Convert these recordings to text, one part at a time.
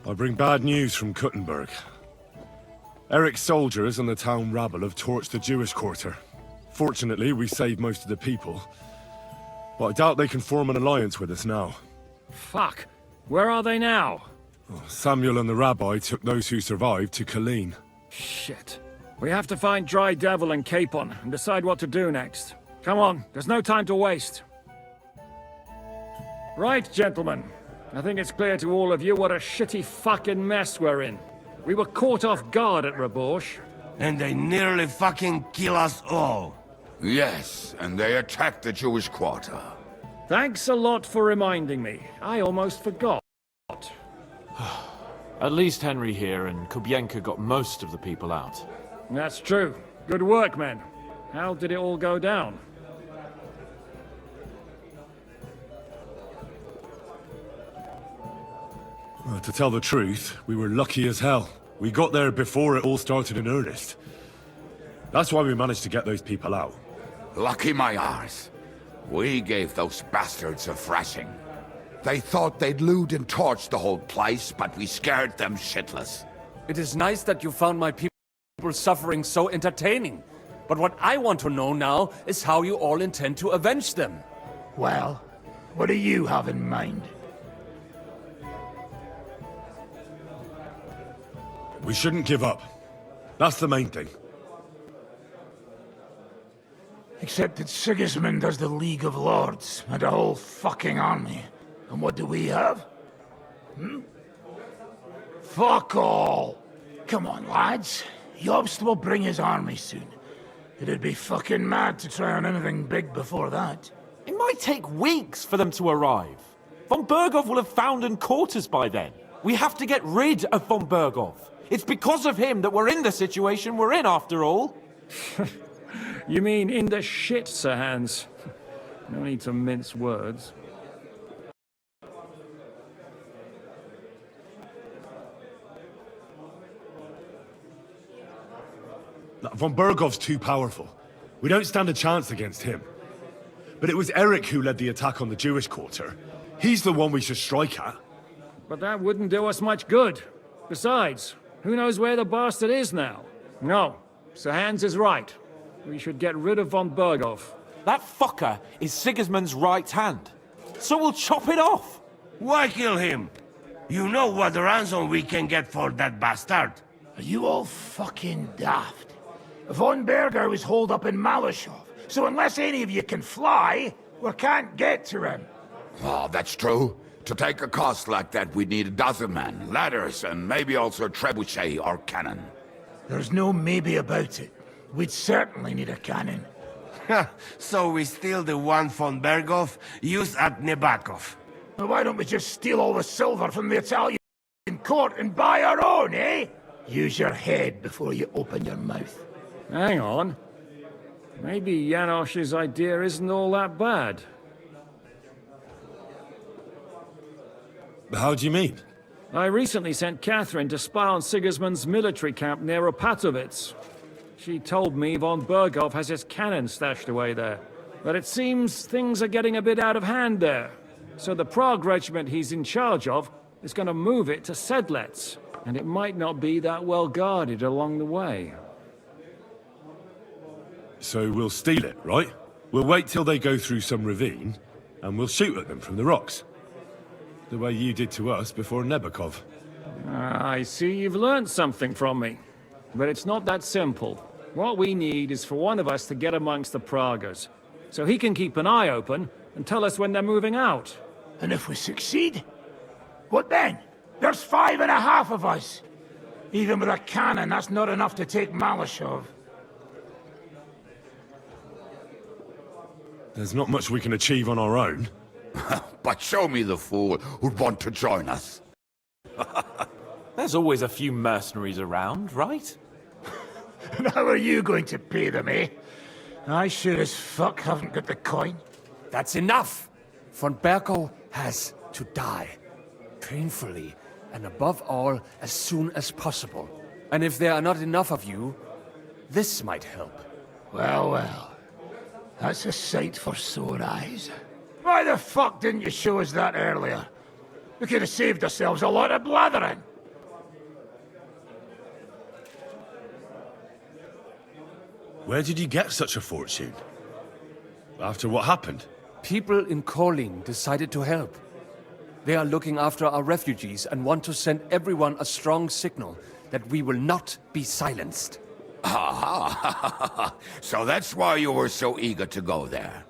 I bring bad news from Kuttenberg. Eric's soldiers and the town rabble have torched the Jewish quarter. Fortunately, we saved most of the people. But I doubt they can form an alliance with us now. Fuck. Where are they now? Samuel and the rabbi took those who survived to Colleen. Shit. We have to find Dry Devil and Capon and decide what to do next. Come on, there's no time to waste. Right, gentlemen. I think it's clear to all of you what a shitty fucking mess we're in. We were caught off guard at Rabosh. And they nearly fucking kill us all. Yes, and they attacked the Jewish quarter. Thanks a lot for reminding me. I almost forgot. At least Henry here and Kubienka got most of the people out. That's true. Good work, men. How did it all go down? To tell the truth, we were lucky as hell. We got there before it all started in earnest. That's why we managed to get those people out. Lucky my arse. We gave those bastards a thrashing. They thought they'd loot and torch the whole place, but we scared them shitless. It is nice that you found my people suffering so entertaining. But what I want to know now is how you all intend to avenge them. Well, what do you have in mind? We shouldn't give up. That's the main thing. Except that Sigismund has the League of Lords and a whole fucking army. And what do we have? Fuck all! Come on, lads. Jobst will bring his army soon. It'd be fucking mad to try on anything big before that. It might take weeks for them to arrive. Von Berghoff will have found and caught us by then. We have to get rid of Von Berghoff. It's because of him that we're in the situation we're in, after all. You mean in the shit, Sir Hans? No need to mince words. Von Berghoff's too powerful. We don't stand a chance against him. But it was Eric who led the attack on the Jewish quarter. He's the one we should strike at. But that wouldn't do us much good. Besides, who knows where the bastard is now? No, Sir Hans is right. We should get rid of Von Berghoff. That fucker is Sigismund's right hand. So we'll chop it off. Why kill him? You know what ransom we can get for that bastard. Are you all fucking daft? Von Berger was holed up in Malashov, so unless any of you can fly, we can't get to him. Oh, that's true. To take a cost like that, we'd need a dozen men, ladders, and maybe also a trebuchet or cannon. There's no maybe about it. We'd certainly need a cannon. So we steal the one von Berghoff used at Nebakov. Well, why don't we just steal all the silver from the Italian court and buy our own, eh? Use your head before you open your mouth. Hang on. Maybe Janosch's idea isn't all that bad. How do you mean? I recently sent Catherine to spy on Sigismund's military camp near Opatovitz. She told me Von Berghoff has his cannon stashed away there. But it seems things are getting a bit out of hand there. So the Prague regiment he's in charge of is going to move it to Sedlets. And it might not be that well guarded along the way. So we'll steal it, right? We'll wait till they go through some ravine, and we'll shoot at them from the rocks. The way you did to us before Nebakov. I see you've learned something from me. But it's not that simple. What we need is for one of us to get amongst the Pragas, so he can keep an eye open and tell us when they're moving out. And if we succeed? What then? There's 5.5 of us. Even with a cannon, that's not enough to take Malashov. There's not much we can achieve on our own. But show me the fool who'd want to join us. There's always a few mercenaries around, right? And how are you going to pay them, eh? I sure as fuck haven't got the coin. That's enough! Von Berghoff has to die. Painfully, and above all, as soon as possible. And if there are not enough of you, this might help. Well, well. That's a sight for sore eyes. Why the fuck didn't you show us that earlier? We could have saved ourselves a lot of blathering. Where did you get such a fortune? After what happened? People in Korlin decided to help. They are looking after our refugees and want to send everyone a strong signal that we will not be silenced. Ah, so that's why you were so eager to go there.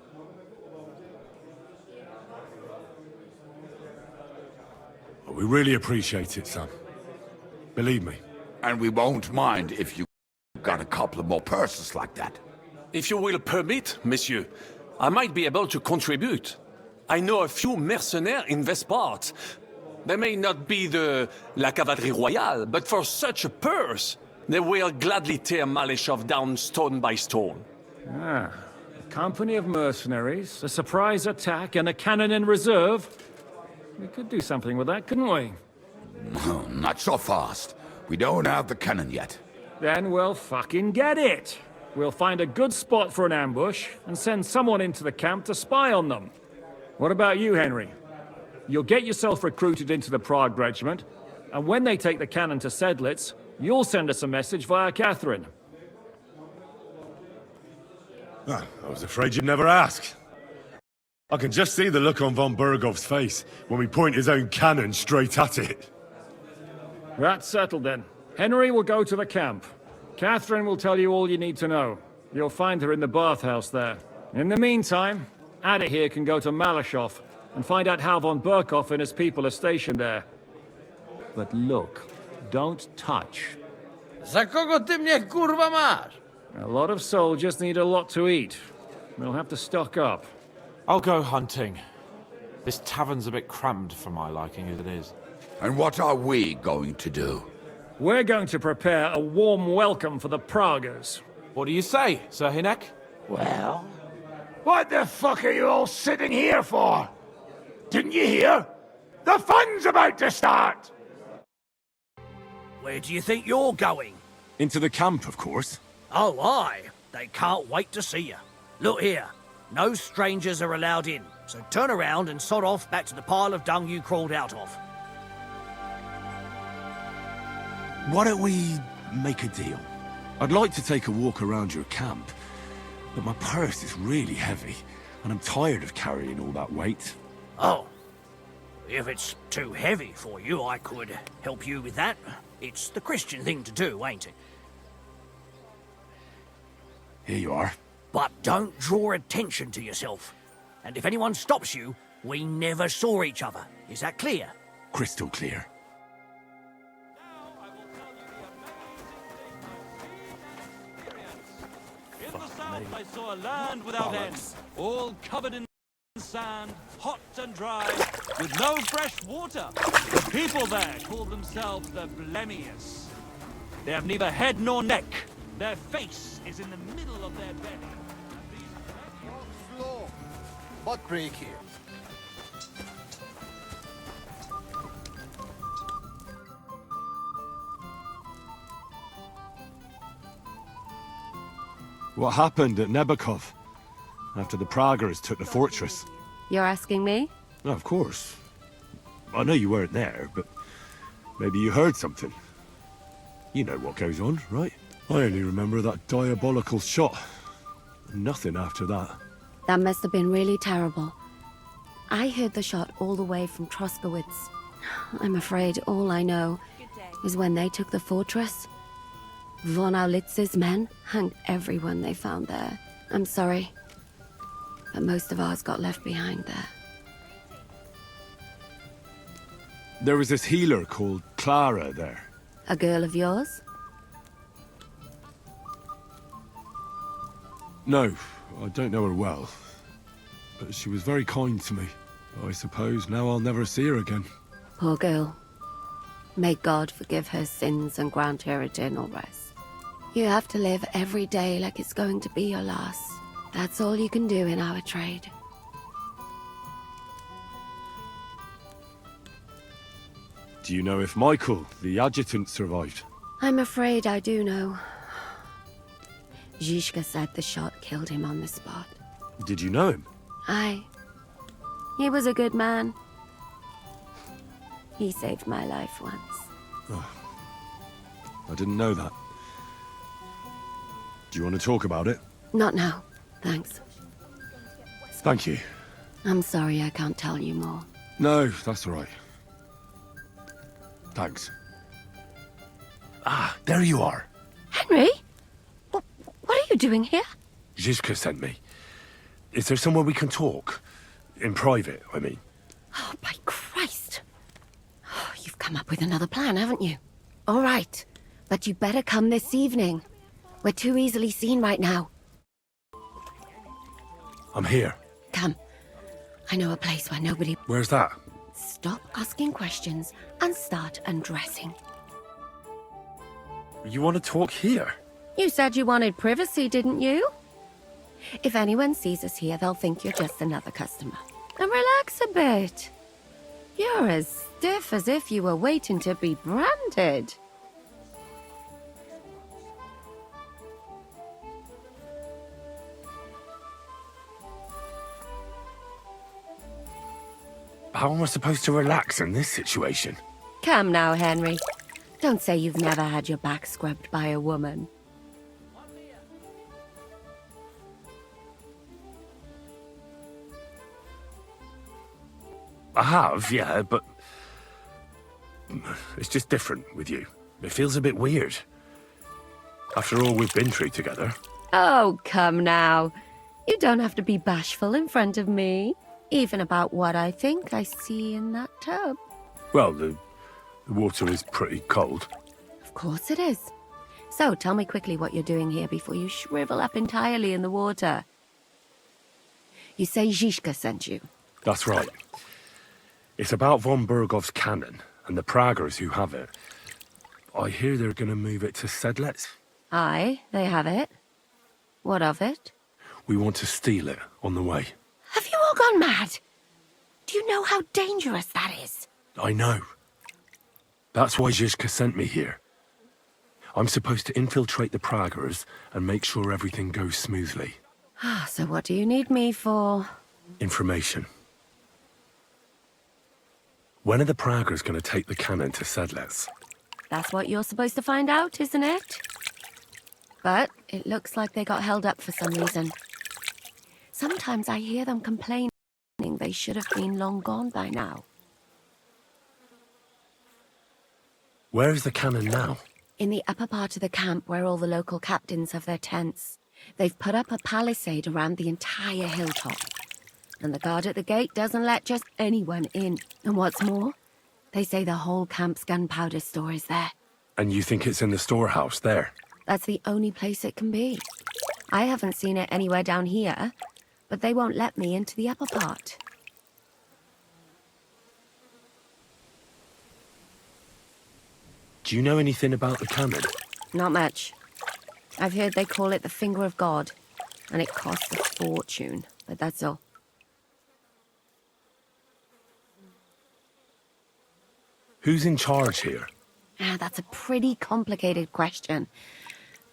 We really appreciate it, son. Believe me. And we won't mind if you got a couple of more purses like that. If you will permit, monsieur, I might be able to contribute. I know a few mercenaires in this part. They may not be la cavalerie royale, but for such a purse, they will gladly tear Malishov down stone by stone. Ah, a company of mercenaries, a surprise attack, and a cannon in reserve. We could do something with that, couldn't we? No, not so fast. We don't have the cannon yet. Then we'll fucking get it. We'll find a good spot for an ambush and send someone into the camp to spy on them. What about you, Henry? You'll get yourself recruited into the Prague regiment, and when they take the cannon to Sedlitz, you'll send us a message via Catherine. Ah, I was afraid you'd never ask. I can just see the look on von Bergov's face when we point his own cannon straight at it. That's settled then. Henry will go to the camp. Catherine will tell you all you need to know. You'll find her in the bathhouse there. In the meantime, Ada here can go to Malishov and find out how von Berkov and his people are stationed there. But look, don't touch. За кого ты мне, курва, маш? A lot of soldiers need a lot to eat. They'll have to stock up. I'll go hunting. This tavern's a bit crammed for my liking as it is. And what are we going to do? We're going to prepare a warm welcome for the Praguers. What do you say, Sir Hinek? Well, what the fuck are you all sitting here for? Didn't you hear? The fun's about to start! Where do you think you're going? Into the camp, of course. Oh, aye. They can't wait to see you. Look here. No strangers are allowed in, so turn around and sod off back to the pile of dung you crawled out of. Why don't we make a deal? I'd like to take a walk around your camp, but my purse is really heavy, and I'm tired of carrying all that weight. Oh. If it's too heavy for you, I could help you with that. It's the Christian thing to do, ain't it? Here you are. But don't draw attention to yourself. And if anyone stops you, we never saw each other. Is that clear? Crystal clear. In the south I saw a land without end, all covered in sand, hot and dry, with no fresh water. The people there call themselves the Blemius. They have neither head nor neck. Their face is in the middle of their belly. What break here? What happened at Nebakov after the Praguers took the fortress? You're asking me? No, of course. I know you weren't there, but maybe you heard something. You know what goes on, right? I only remember that diabolical shot. Nothing after that. That must have been really terrible. I heard the shot all the way from Troskowitz. I'm afraid all I know is when they took the fortress, von Aulitz's men hanged everyone they found there. I'm sorry, but most of ours got left behind there. There was this healer called Clara there. A girl of yours? No, I don't know her well. But she was very kind to me. I suppose now I'll never see her again. Poor girl. May God forgive her sins and grant her eternal rest. You have to live every day like it's going to be your last. That's all you can do in our trade. Do you know if Michael, the adjutant, survived? I'm afraid I do know. Zhishka said the shot killed him on the spot. Did you know him? Aye. He was a good man. He saved my life once. Oh, I didn't know that. Do you want to talk about it? Not now, thanks. Thank you. I'm sorry I can't tell you more. No, that's all right. Thanks. Ah, there you are. Henry? What are you doing here? Zizka sent me. Is there somewhere we can talk? In private, I mean. Oh, by Christ. Oh, you've come up with another plan, haven't you? All right, but you better come this evening. We're too easily seen right now. I'm here. Come. I know a place where nobody... Where's that? Stop asking questions and start undressing. You want to talk here? You said you wanted privacy, didn't you? If anyone sees us here, they'll think you're just another customer. And relax a bit. You're as stiff as if you were waiting to be branded. How am I supposed to relax in this situation? Come now, Henry. Don't say you've never had your back scrubbed by a woman. I have, yeah, but... It's just different with you. It feels a bit weird. After all we've been through together. Oh, come now. You don't have to be bashful in front of me. Even about what I think I see in that tub. Well, the water is pretty cold. Of course it is. So, tell me quickly what you're doing here before you shrivel up entirely in the water. You say Zizka sent you? That's right. It's about von Bergov's cannon and the Praggers who have it. I hear they're going to move it to Sedlec. Aye, they have it. What of it? We want to steal it on the way. Have you all gone mad? Do you know how dangerous that is? I know. That's why Zizka sent me here. I'm supposed to infiltrate the Praggers and make sure everything goes smoothly. So what do you need me for? Information. When are the Praggers going to take the cannon to Sedlec? That's what you're supposed to find out, isn't it? But it looks like they got held up for some reason. Sometimes I hear them complaining they should have been long gone by now. Where is the cannon now? In the upper part of the camp where all the local captains have their tents. They've put up a palisade around the entire hilltop. And the guard at the gate doesn't let just anyone in. And what's more, they say the whole camp's gunpowder store is there. And you think it's in the storehouse there? That's the only place it can be. I haven't seen it anywhere down here, but they won't let me into the upper part. Do you know anything about the cannon? Not much. I've heard they call it the Finger of God, and it costs a fortune, but that's all. Who's in charge here? That's a pretty complicated question.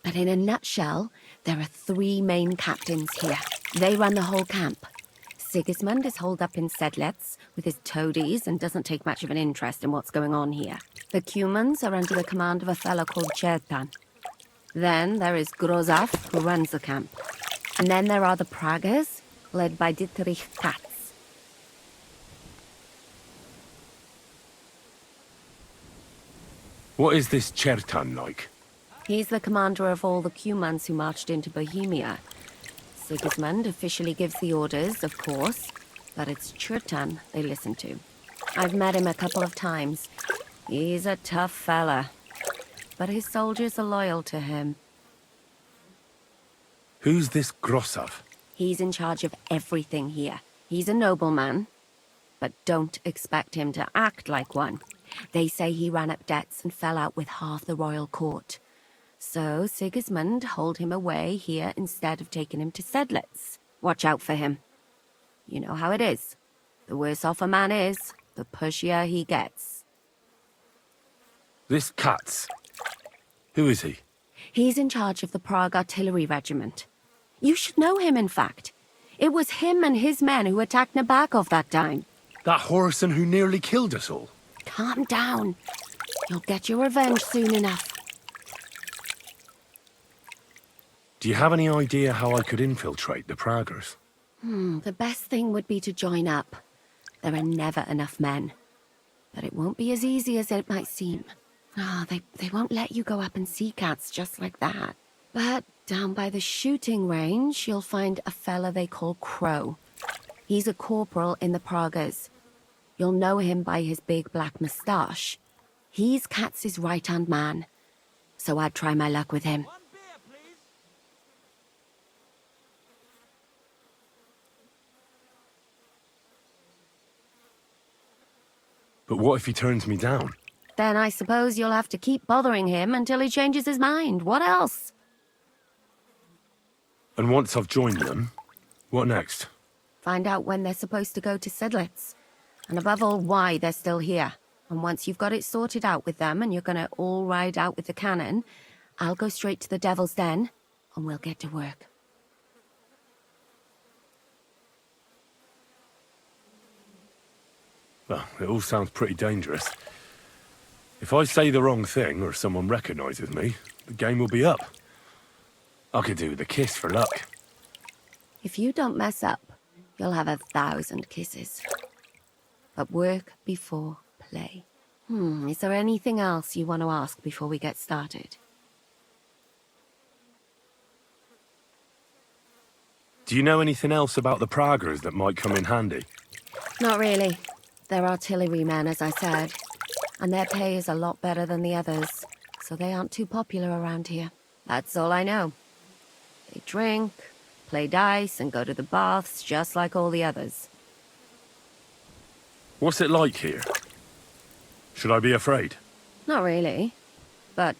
But in a nutshell, there are 3 main captains here. They run the whole camp. Sigismund is holed up in Sedlec with his toadies and doesn't take much of an interest in what's going on here. The Cumans are under the command of a fellow called Chertan. Then there is Grozaf, who runs the camp. And then there are the Praggers, led by Dietrich Katz. What is this Chertan like? He's the commander of all the Cumans who marched into Bohemia. Sigismund officially gives the orders, of course, but it's Chertan they listen to. I've met him a couple of times. He's a tough fella, but his soldiers are loyal to him. Who's this Grossav? He's in charge of everything here. He's a nobleman, but don't expect him to act like one. They say he ran up debts and fell out with half the royal court. So Sigismund holed him away here instead of taking him to Sedlec. Watch out for him. You know how it is. The worse off a man is, the pushier he gets. This Katz. Who is he? He's in charge of the Prague Artillery Regiment. You should know him, in fact. It was him and his men who attacked Nabokov that time. That Horson who nearly killed us all. Calm down. You'll get your revenge soon enough. Do you have any idea how I could infiltrate the Praggers? The best thing would be to join up. There are never enough men. But it won't be as easy as it might seem. They won't let you go up and see cats just like that. But down by the shooting range, you'll find a fella they call Crow. He's a corporal in the Praggers. You'll know him by his big black moustache. He's Katz's right-hand man. So I'd try my luck with him. But what if he turns me down? Then I suppose you'll have to keep bothering him until he changes his mind. What else? And once I've joined them, what next? Find out when they're supposed to go to Sidlitz. And above all, why they're still here. And once you've got it sorted out with them and you're gonna all ride out with the cannon, I'll go straight to the Devil's Den and we'll get to work. Well, it all sounds pretty dangerous. If I say the wrong thing or someone recognizes me, the game will be up. I could do with a kiss for luck. If you don't mess up, you'll have 1,000 kisses. But work before play. Is there anything else you want to ask before we get started? Do you know anything else about the Praggers that might come in handy? Not really. They're artillerymen, as I said. And their pay is a lot better than the others, so they aren't too popular around here. That's all I know. They drink, play dice, and go to the baths just like all the others. What's it like here? Should I be afraid? Not really. But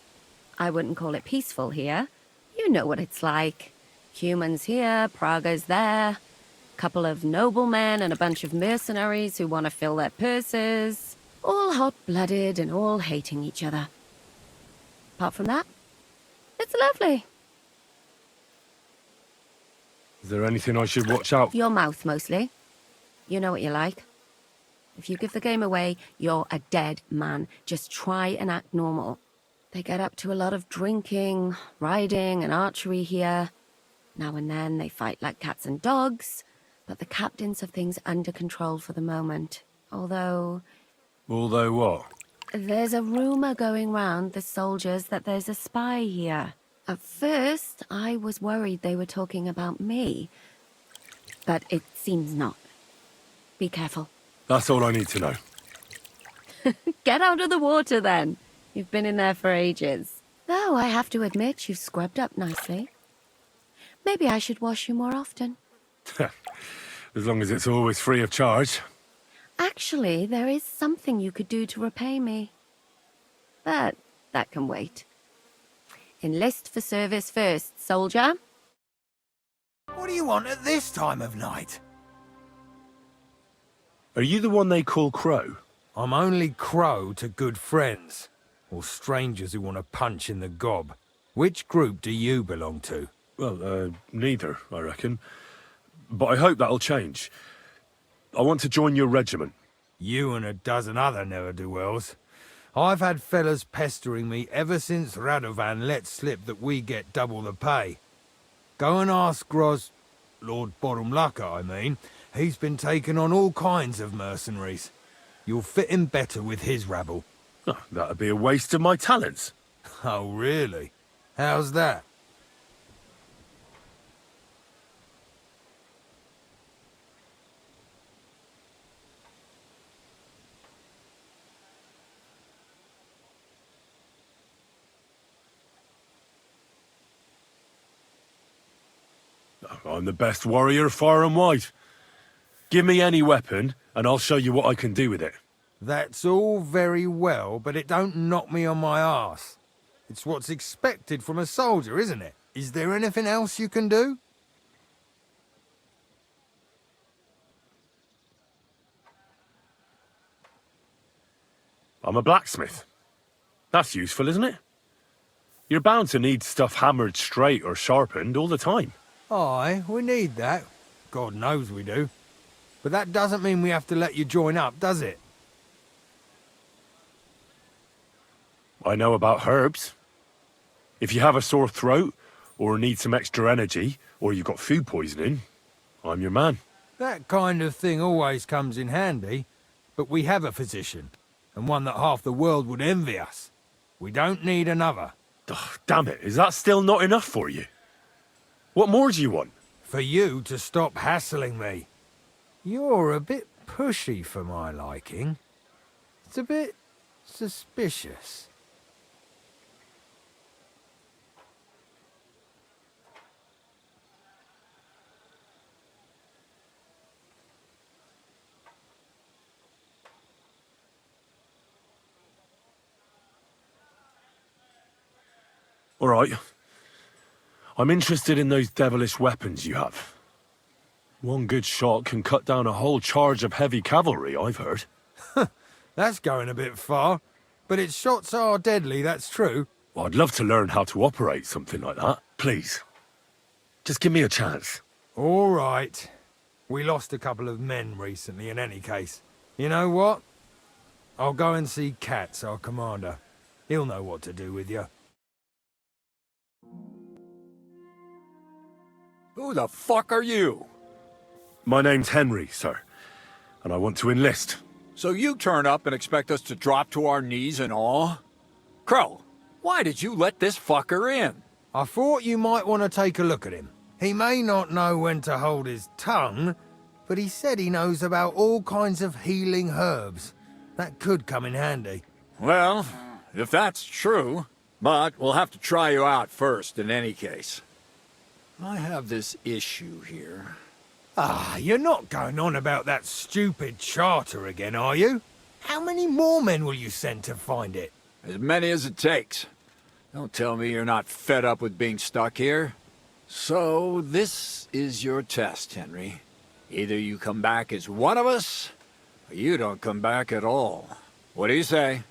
I wouldn't call it peaceful here. You know what it's like. Humans here, Praggers there. Couple of noblemen and a bunch of mercenaries who want to fill their purses. All hot-blooded and all hating each other. Apart from that, it's lovely. Is there anything I should watch out for? Your mouth, mostly. You know what you're like. If you give the game away, you're a dead man. Just try and act normal. They get up to a lot of drinking, riding, and archery here. Now and then they fight like cats and dogs. But the captains have things under control for the moment. Although... Although what? There's a rumor going round the soldiers that there's a spy here. At first, I was worried they were talking about me. But it seems not. Be careful. That's all I need to know. Get out of the water, then. You've been in there for ages. Though I have to admit, you've scrubbed up nicely. Maybe I should wash you more often. As long as it's always free of charge. Actually, there is something you could do to repay me. But that can wait. Enlist for service first, soldier. What do you want at this time of night? Are you the one they call Crow? I'm only Crow to good friends, or strangers who want to punch in the gob. Which group do you belong to? Well, neither, I reckon. But I hope that'll change. I want to join your regiment. You and a dozen other ne'er-do-wells. I've had fellas pestering me ever since Radovan let slip that we get double the pay. Go and ask Lord Borumlaka, I mean. He's been taking on all kinds of mercenaries. You'll fit in better with his rabble. Oh, that'd be a waste of my talents. Oh, really? How's that? I'm the best warrior far and wide. Give me any weapon, and I'll show you what I can do with it. That's all very well, but it don't knock me on my arse. It's what's expected from a soldier, isn't it? Is there anything else you can do? I'm a blacksmith. That's useful, isn't it? You're bound to need stuff hammered straight or sharpened all the time. Aye, we need that. God knows we do. But that doesn't mean we have to let you join up, does it? I know about herbs. If you have a sore throat, or need some extra energy, or you've got food poisoning, I'm your man. That kind of thing always comes in handy, but we have a physician, and one that half the world would envy us. We don't need another. Ugh, damn it, is that still not enough for you? What more do you want? For you to stop hassling me. You're a bit pushy for my liking. It's a bit suspicious. All right. I'm interested in those devilish weapons you have. One good shot can cut down a whole charge of heavy cavalry, I've heard. That's going a bit far, but its shots are deadly, that's true. Well, I'd love to learn how to operate something like that. Please. Just give me a chance. All right. We lost a couple of men recently in any case. You know what? I'll go and see Katz, our commander. He'll know what to do with you. Who the fuck are you? My name's Henry, sir, and I want to enlist. So you turn up and expect us to drop to our knees in awe? Crow, why did you let this fucker in? I thought you might want to take a look at him. He may not know when to hold his tongue, but he said he knows about all kinds of healing herbs. That could come in handy. Well, if that's true, but we'll have to try you out first in any case. I have this issue here. Ah, you're not going on about that stupid charter again, are you? How many more men will you send to find it? As many as it takes. Don't tell me you're not fed up with being stuck here. So, this is your test, Henry. Either you come back as one of us, or you don't come back at all. What do you say?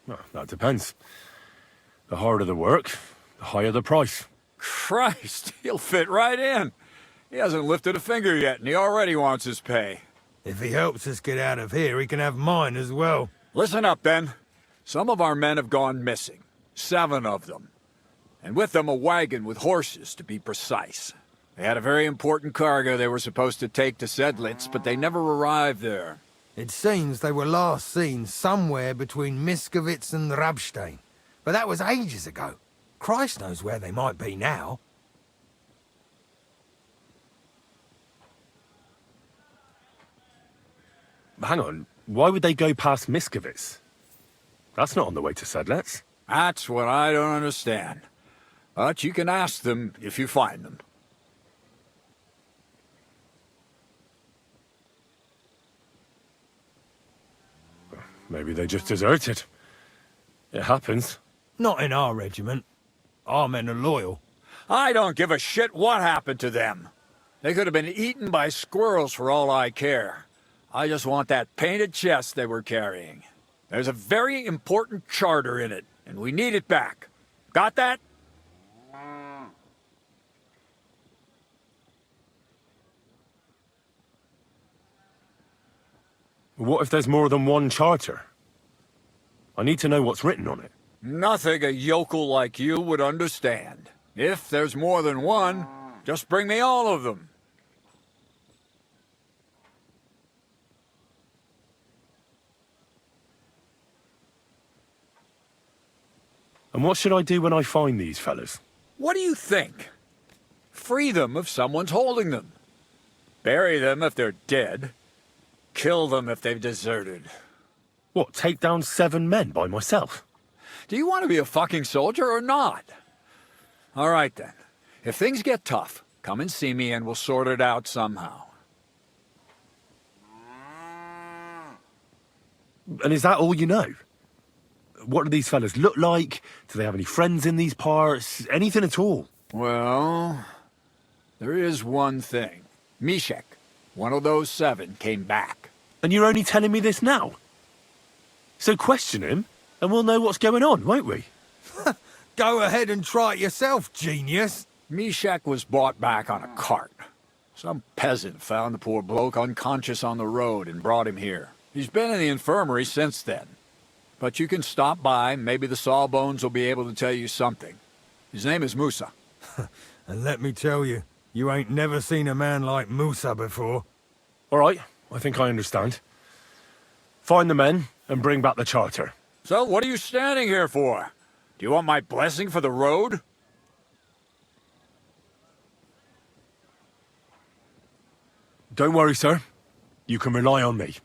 Well, that depends. The harder the work, the higher the price. Christ, he'll fit right in. He hasn't lifted a finger yet, and he already wants his pay. If he helps us get out of here, he can have mine as well. Listen up, then. Some of our men have gone missing. 7 of them. And with them a wagon with horses, to be precise. They had a very important cargo they were supposed to take to Sedlitz, but they never arrived there. It seems they were last seen somewhere between Miskovitz and Rabstein. But that was ages ago. Christ knows where they might be now. Hang on, why would they go past Miskovitz? That's not on the way to Sedlitz. That's what I don't understand. But you can ask them if you find them. Maybe they just deserted. It happens. Not in our regiment. Our men are loyal. I don't give a shit what happened to them. They could have been eaten by squirrels for all I care. I just want that painted chest they were carrying. There's a very important charter in it, and we need it back. Got that? What if there's more than one charter? I need to know what's written on it. Nothing a yokel like you would understand. If there's more than one, just bring me all of them. And what should I do when I find these fellas? What do you think? Free them if someone's holding them. Bury them if they're dead. Kill them if they've deserted. What, take down 7 men by myself? Do you want to be a fucking soldier or not? All right then. If things get tough, come and see me and we'll sort it out somehow. And is that all you know? What do these fellas look like? Do they have any friends in these parts? Anything at all? Well, there is one thing. Mishek, one of those 7, came back. And you're only telling me this now? So question him, and we'll know what's going on, won't we? Go ahead and try it yourself, genius. Mishek was brought back on a cart. Some peasant found the poor bloke unconscious on the road and brought him here. He's been in the infirmary since then. But you can stop by, maybe the Sawbones will be able to tell you something. His name is Musa. And let me tell you, you ain't never seen a man like Musa before. All right, I think I understand. Find the men and bring back the charter. So what are you standing here for? Do you want my blessing for the road? Don't worry, sir. You can rely on me.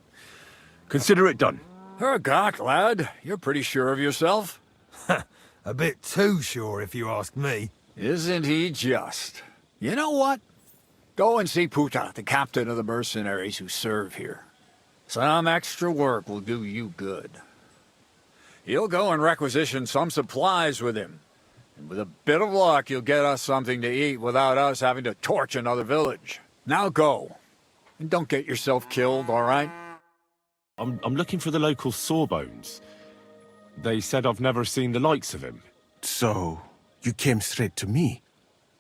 Consider it done. Hergott, lad. You're pretty sure of yourself. A bit too sure, if you ask me. Isn't he just? You know what? Go and see Puta, the captain of the mercenaries who serve here. Some extra work will do you good. He'll go and requisition some supplies with him. And with a bit of luck, you'll get us something to eat without us having to torch another village. Now go. And don't get yourself killed, all right? I'm looking for the local Sawbones. They said I've never seen the likes of him. So, you came straight to me.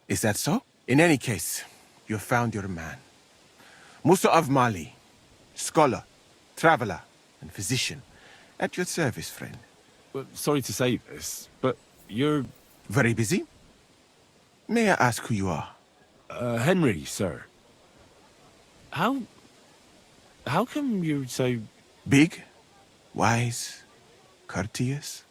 Is that so? In any case, you found your man. Musa of Mali, scholar, traveler, and physician. At your service, friend. Well, sorry to say this, but you're... Very busy? May I ask who you are? Henry, sir. How come you're so... Big, wise, courteous?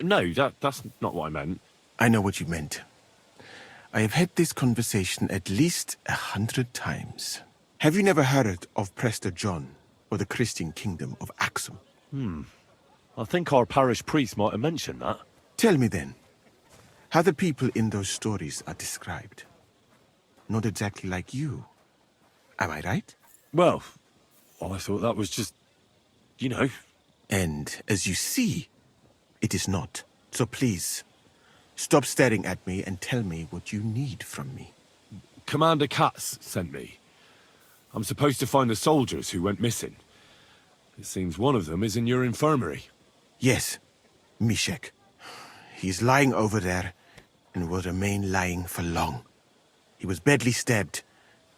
No, that's not what I meant. I know what you meant. I have had this conversation at least 100 times. Have you never heard of Prester John or the Christian kingdom of Kацom? I think our parish priest might have mentioned that. Tell me then, how the people in those stories are described. Not exactly like you. Am I right? Well, I thought that was just, you know. And as you see, it is not. So please, stop staring at me and tell me what you need from me. Commander Katz sent me. I'm supposed to find the soldiers who went missing. It seems one of them is in your infirmary. Yes, Mishek. He's lying over there and will remain lying for long. He was badly stabbed,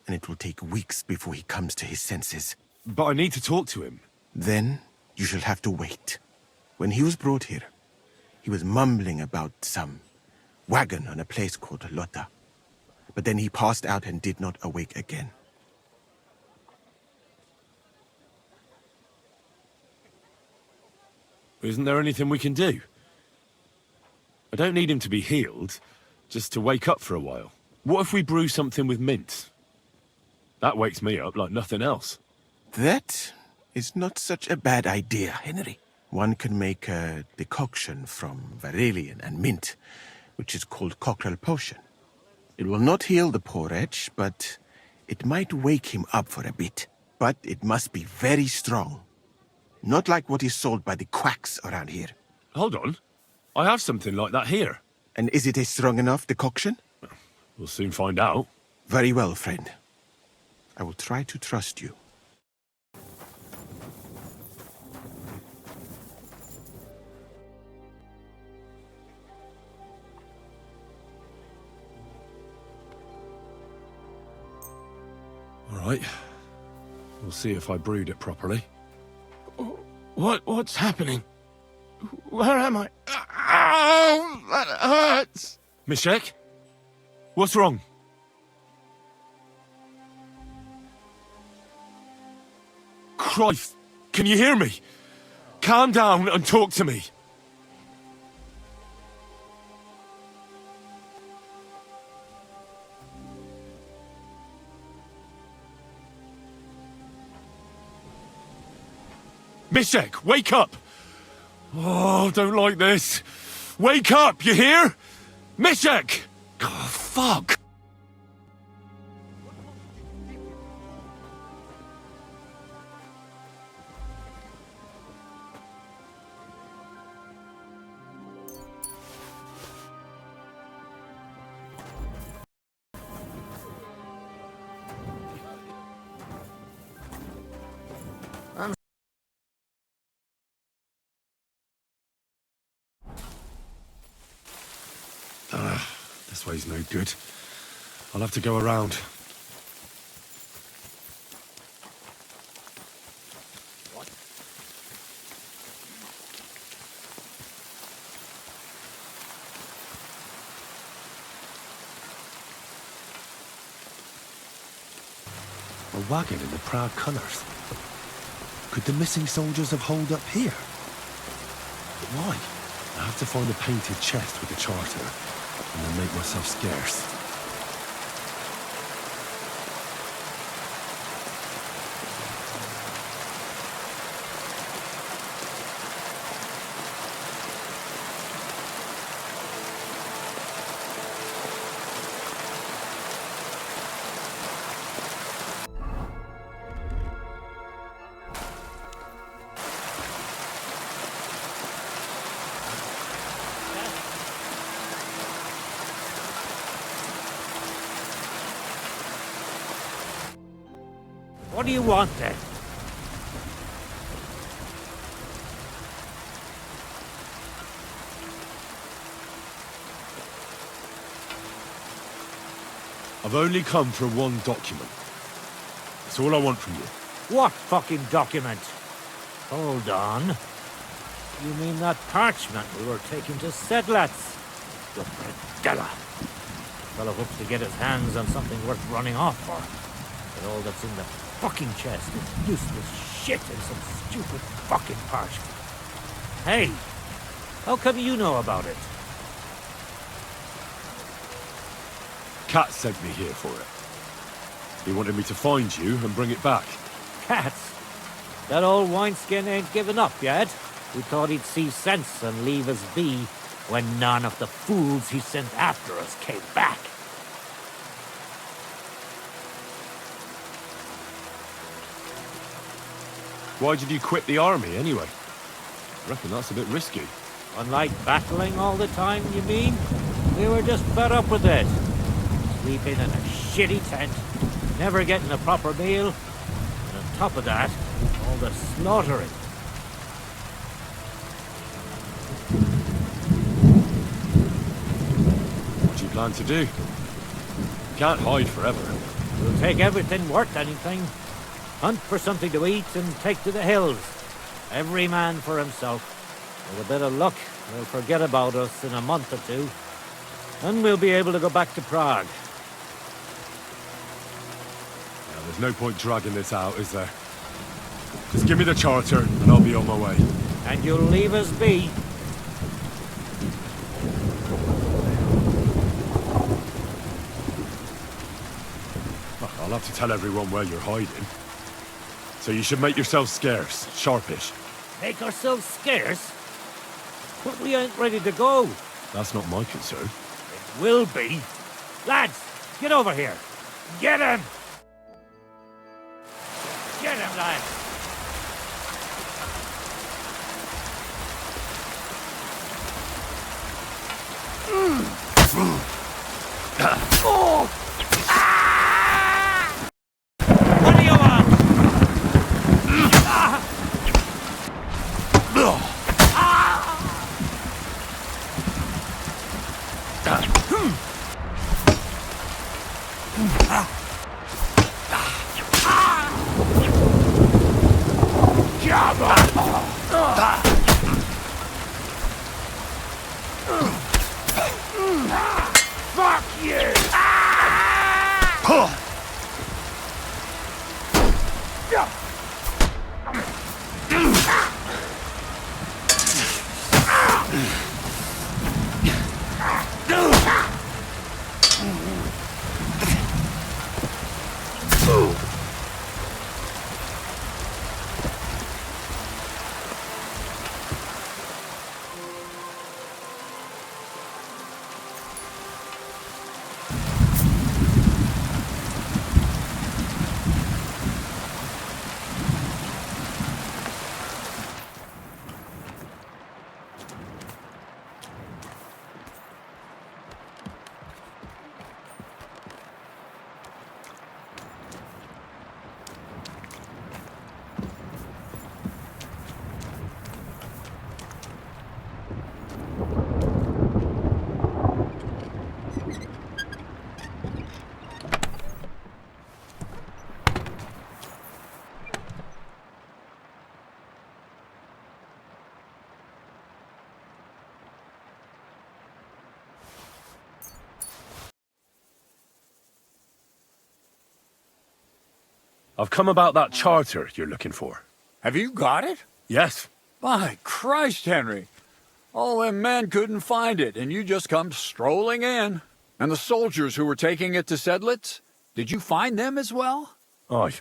and it will take weeks before he comes to his senses. But I need to talk to him. Then you shall have to wait. When he was brought here, he was mumbling about some wagon on a place called Lota. But then he passed out and did not awake again. Isn't there anything we can do? I don't need him to be healed, just to wake up for a while. What if we brew something with mint? That wakes me up like nothing else. That is not such a bad idea, Henry. One can make a decoction from verelian and mint, which is called cockerel potion. It will not heal the poor wretch, but it might wake him up for a bit. But it must be very strong. Not like what is sold by the quacks around here. Hold on. I have something like that here. And is it a strong enough decoction? We'll soon find out. Very well, friend. I will try to trust you. All right. We'll see if I brewed it properly. What's happening? Where am I? Ow! That hurts! Mishek? What's wrong? Christ! Can you hear me? Calm down and talk to me. Mishek, wake up! Oh, don't like this. Wake up, you hear? Mishek! Oh, fuck! guy's no good. I'll have to go around. A wagon in the Proud Colours. Could the missing soldiers have holed up here? But why? I have to find a painted chest with a charter, and then make myself scarce. What do you want, then? I've only come for one document. That's all I want from you. What fucking document? Hold on. You mean that parchment we were taking to Sedlats? The predella. The fellow hopes to get his hands on something worth running off for. But all that's in the fucking chest is useless shit and some stupid fucking parchment. Hey, how come you know about it? Cat sent me here for it. He wanted me to find you and bring it back. Cats? That old wineskin ain't given up yet. We thought he'd see sense and leave us be when none of the fools he sent after us came back. Why did you quit the army, anyway? I reckon that's a bit risky. Unlike battling all the time, you mean? We were just fed up with it. Sleeping in a shitty tent, never getting a proper meal, and on top of that, all the slaughtering. What do you plan to do? You can't hide forever. We'll take everything worth anything. Hunt for something to eat and take to the hills. Every man for himself. With a bit of luck, they'll forget about us in a month or two. And we'll be able to go back to Prague. Now, there's no point dragging this out, is there? Just give me the charter, and I'll be on my way. And you'll leave us be. I'll have to tell everyone where you're hiding. So you should make yourself scarce, sharpish. Make ourselves scarce? But we ain't ready to go. That's not my concern. It will be. Lads, get over here. Get him! Get him, lads! Oh! What do you want? I've come about that charter you're looking for. Have you got it? Yes. By Christ, Henry. All them men couldn't find it, and you just come strolling in. And the soldiers who were taking it to Sedlitz, did you find them as well? Aye.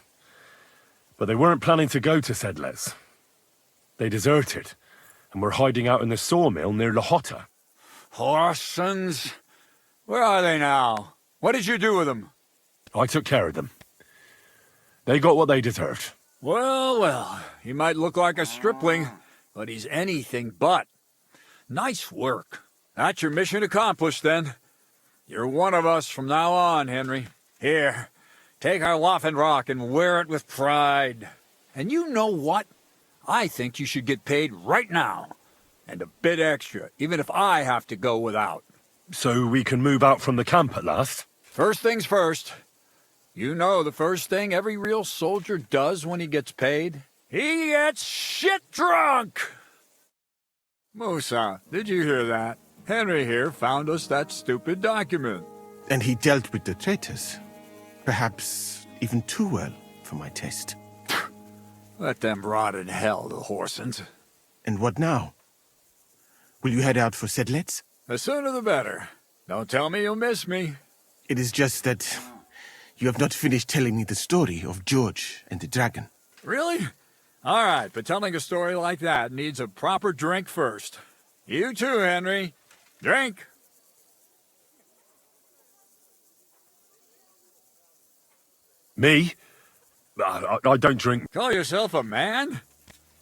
But they weren't planning to go to Sedlitz. They deserted, and were hiding out in the sawmill near Lahota. Horsons. Where are they now? What did you do with them? I took care of them. They got what they deserved. Well, well, he might look like a stripling, but he's anything but. Nice work. That's your mission accomplished, then. You're one of us from now on, Henry. Here, take our Laughing Rock and wear it with pride. And you know what? I think you should get paid right now. And a bit extra, even if I have to go without. So we can move out from the camp at last? First things first. You know the first thing every real soldier does when he gets paid? He gets shit drunk! Musa, did you hear that? Henry here found us that stupid document. And he dealt with the traitors. Perhaps even too well for my taste. Let them rot in hell, the Horsons. And what now? Will you head out for Sedlitz? The sooner the better. Don't tell me you'll miss me. It is just that you have not finished telling me the story of George and the dragon. Really? All right, but telling a story like that needs a proper drink first. You too, Henry. Drink. Me? I don't drink. Call yourself a man?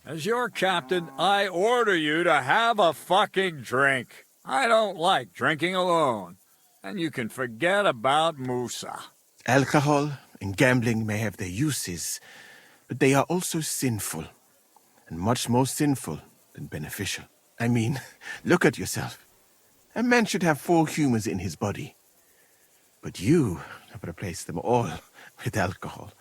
As your captain, I order you to have a fucking drink. I don't like drinking alone. And you can forget about Musa. Alcohol and gambling may have their uses, but they are also sinful. And much more sinful than beneficial. I mean, look at yourself. A man should have 4 humors in his body. But you have replaced them all with alcohol.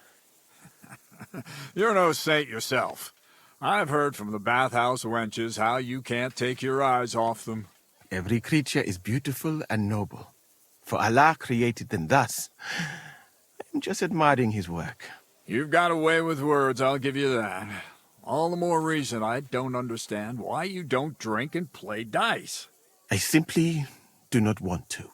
You're no saint yourself. I've heard from the bathhouse wenches how you can't take your eyes off them. Every creature is beautiful and noble. For Allah created them thus. I'm just admiring his work. You've got a way with words, I'll give you that. All the more reason I don't understand why you don't drink and play dice. I simply do not want to.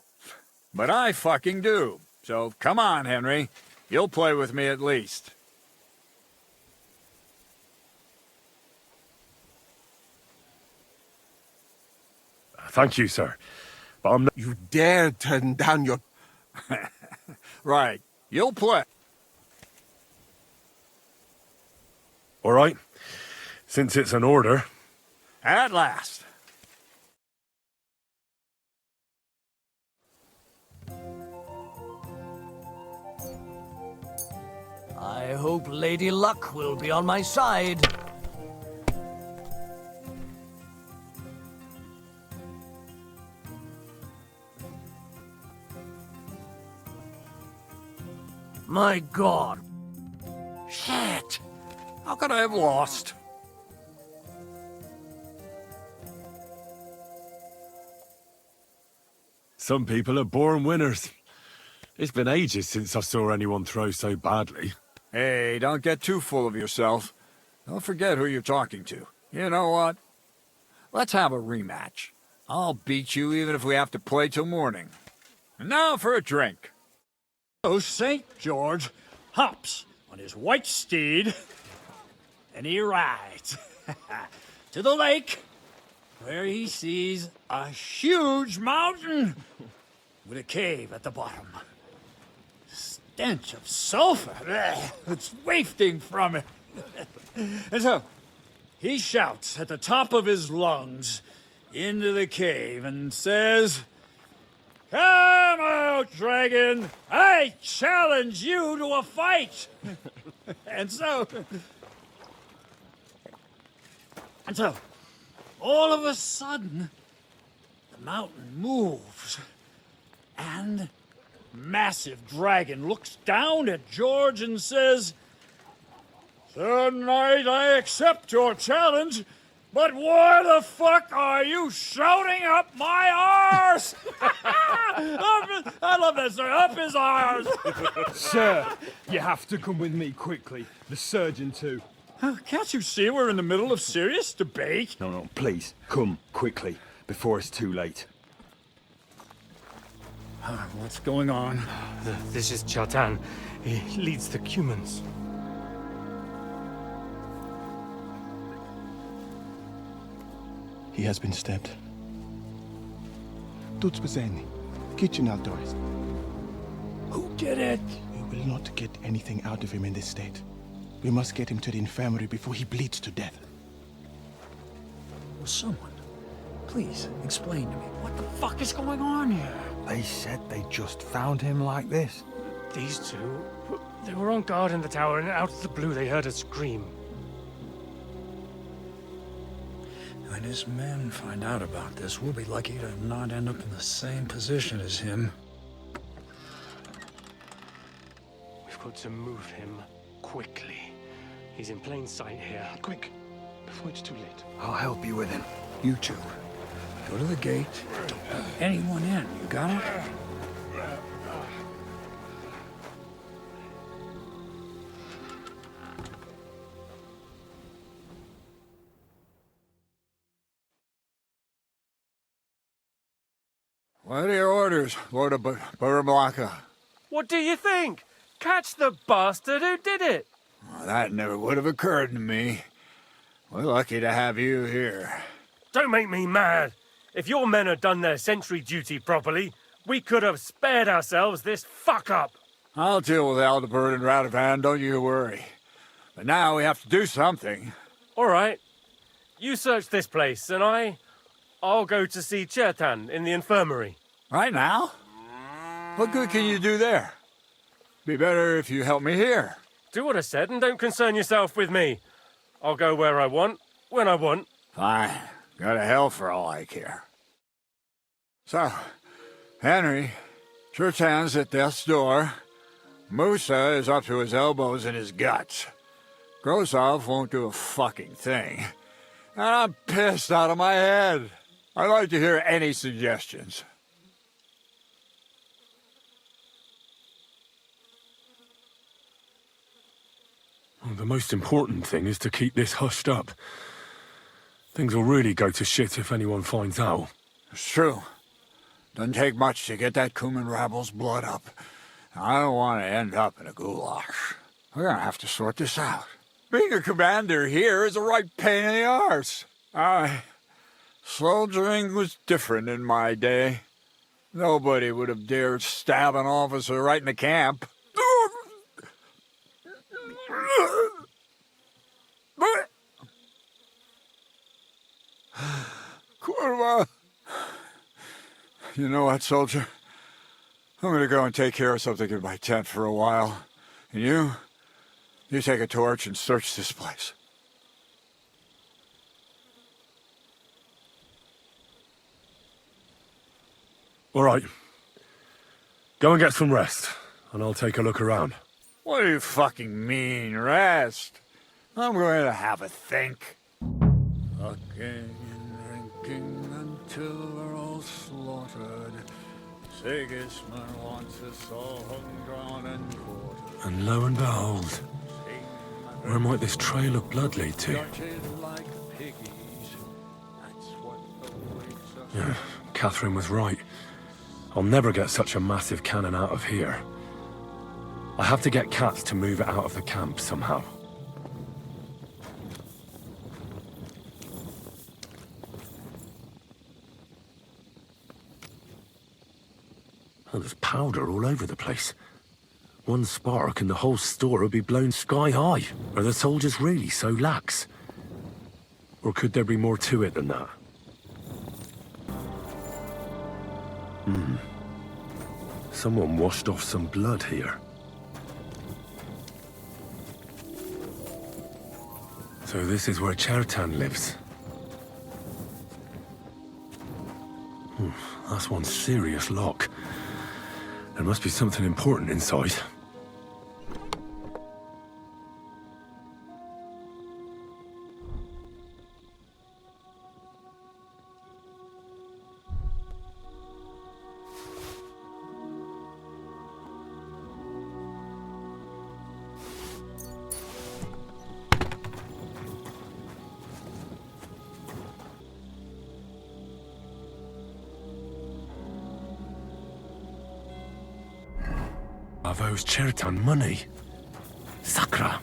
But I fucking do. So come on, Henry. You'll play with me at least. Thank you, sir. But I'm not... You dare turn down your... Right. You'll play. All right. Since it's an order. At last. I hope Lady Luck will be on my side. My God. Shit! How could I have lost? Some people are born winners. It's been ages since I saw anyone throw so badly. Hey, don't get too full of yourself. Don't forget who you're talking to. You know what? Let's have a rematch. I'll beat you even if we have to play till morning. And now for a drink. So St. George hops on his white steed, and he rides to the lake, where he sees a huge mountain with a cave at the bottom. Stench of sulfur, it's wafting from it. And so he shouts at the top of his lungs into the cave and says, "Come out, dragon! I challenge you to a fight!" And so, all of a sudden, the mountain moves, and massive dragon looks down at George and says, "Sir Knight, I accept your challenge, But why the fuck are you shouting up my arse? I love that, sir. Up his arse. Sir, you have to come with me quickly. The surgeon too. Can't you see we're in the middle of serious debate? No, please, come quickly, before it's too late. What's going on? This is Chatan. He leads the Cumans. He has been stabbed. Tuts bezeni. Kitchen outdoors. Who did it? We will not get anything out of him in this state. We must get him to the infirmary before he bleeds to death. Will someone please explain to me what the fuck is going on here? They said they just found him like this. These two, they were on guard in the tower, and out of the blue they heard a scream. When his men find out about this, we'll be lucky to not end up in the same position as him. We've got to move him quickly. He's in plain sight here. Quick, before it's too late. I'll help you with him. You two, go to the gate. Don't let anyone in. You got it? What are your orders, Lord of Baramlaka? What do you think? Catch the bastard who did it! Well, that never would have occurred to me. We're lucky to have you here. Don't make me mad. If your men had done their sentry duty properly, we could have spared ourselves this fuck-up. I'll deal with Aldebert and Radovan, don't you worry. But now we have to do something. All right. You search this place, and I'll go to see Chertan in the infirmary. Right now? What good can you do there? Be better if you help me here. Do what I said and don't concern yourself with me. I'll go where I want, when I want. Fine. Go to hell for all I care. So, Henry, Chertan's at death's door. Musa is up to his elbows in his guts. Grosov won't do a fucking thing. And I'm pissed out of my head. I'd like to hear any suggestions. Well, the most important thing is to keep this hushed up. Things will really go to shit if anyone finds out. It's true. Doesn't take much to get that Cuman rabble's blood up. I don't want to end up in a goulash. We're gonna have to sort this out. Being a commander here is a right pain in the arse. Soldiering was different in my day. Nobody would have dared stab an officer right in the camp. Kurva! You know what, soldier? I'm gonna go and take care of something in my tent for a while. And you take a torch and search this place. All right. Go and get some rest, and I'll take a look around. What do you fucking mean, rest? I'm going to have a think. Fucking and drinking until we're all slaughtered. Sigismund wants us all hung, drawn, and quartered. And lo and behold, where might this trail of blood lead to? Yeah, Catherine was right. I'll never get such a massive cannon out of here. I have to get Katz to move it out of the camp somehow. Oh, there's powder all over the place. One spark and the whole store would be blown sky high. Are the soldiers really so lax? Or could there be more to it than that? Someone washed off some blood here. So this is where Chertan lives. That's one serious lock. There must be something important inside. I've owes Chertan money. Sakra.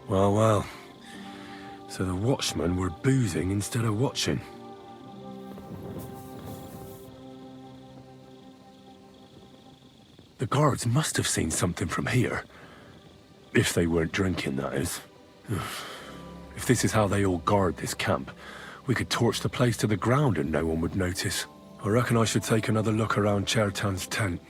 Well. So the watchmen were boozing instead of watching. The guards must have seen something from here. If they weren't drinking, that is. If this is how they all guard this camp, we could torch the place to the ground and no one would notice. I reckon I should take another look around Chertan's tent.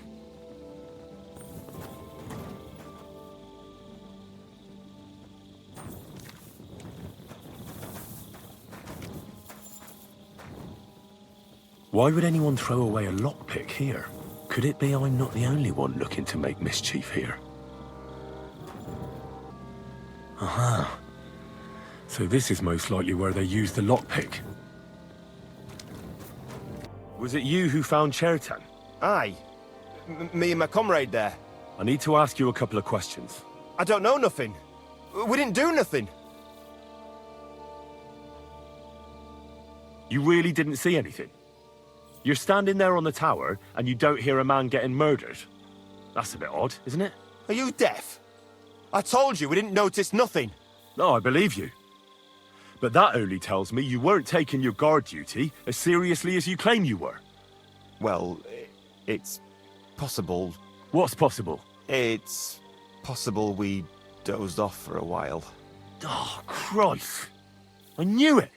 Why would anyone throw away a lockpick here? Could it be I'm not the only one looking to make mischief here? Aha. So this is most likely where they used the lockpick. Was it you who found Chertan? Aye. Me and my comrade there. I need to ask you a couple of questions. I don't know nothing. We didn't do nothing. You really didn't see anything? You're standing there on the tower, and you don't hear a man getting murdered. That's a bit odd, isn't it? Are you deaf? I told you we didn't notice nothing. No, I believe you. But that only tells me you weren't taking your guard duty as seriously as you claim you were. Well, it's possible. What's possible? It's possible we dozed off for a while. Oh, Christ. I knew it.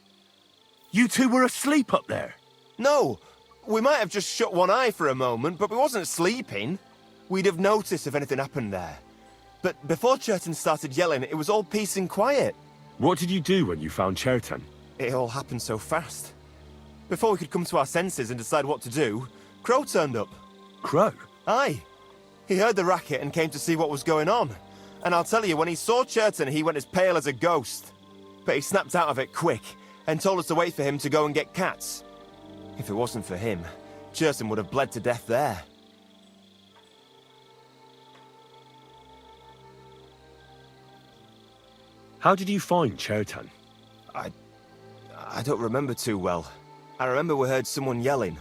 You two were asleep up there. No, we might have just shut one eye for a moment, but we wasn't sleeping. We'd have noticed if anything happened there. But before Chertan started yelling, it was all peace and quiet. What did you do when you found Chertan? It all happened so fast. Before we could come to our senses and decide what to do, Crow turned up. Crow? Aye. He heard the racket and came to see what was going on. And I'll tell you, when he saw Chertan, he went as pale as a ghost. But he snapped out of it quick and told us to wait for him to go and get cats. If it wasn't for him, Chertan would have bled to death there. How did you find Chertan? I don't remember too well. I remember we heard someone yelling.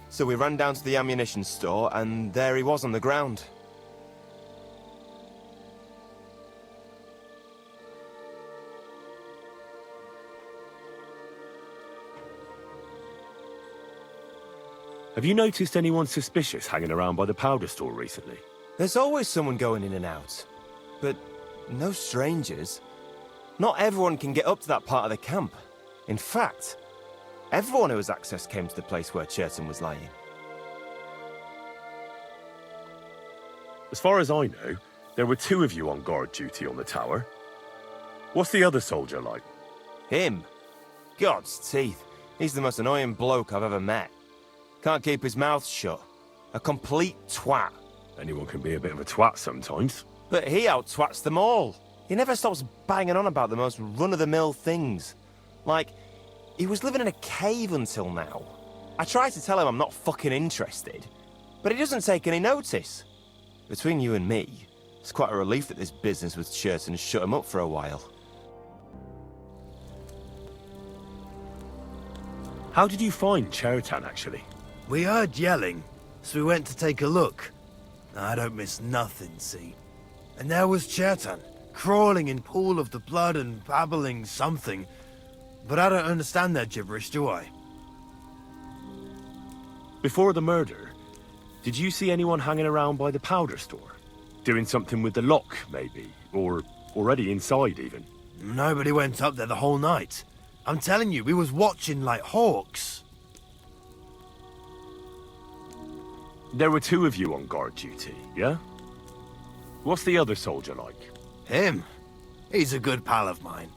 So we ran down to the ammunition store, and there he was on the ground. Have you noticed anyone suspicious hanging around by the powder store recently? There's always someone going in and out. But no strangers. Not everyone can get up to that part of the camp. In fact, everyone who has access came to the place where Chertan was lying. As far as I know, there were two of you on guard duty on the tower. What's the other soldier like? Him? God's teeth. He's the most annoying bloke I've ever met. Can't keep his mouth shut. A complete twat. Anyone can be a bit of a twat sometimes. But he out-twats them all. He never stops banging on about the most run-of-the-mill things. Like, he was living in a cave until now. I tried to tell him I'm not fucking interested, but he doesn't take any notice. Between you and me, it's quite a relief that this business with Chertan shut him up for a while. How did you find Chertan, actually? We heard yelling, so we went to take a look. I don't miss nothing, see? And there was Chertan, crawling in pool of the blood and babbling something. But I don't understand their gibberish, do I? Before the murder, did you see anyone hanging around by the powder store? Doing something with the lock, maybe? Or already inside, even? Nobody went up there the whole night. I'm telling you, we was watching like hawks. There were two of you on guard duty, yeah? What's the other soldier like? Him? He's a good pal of mine.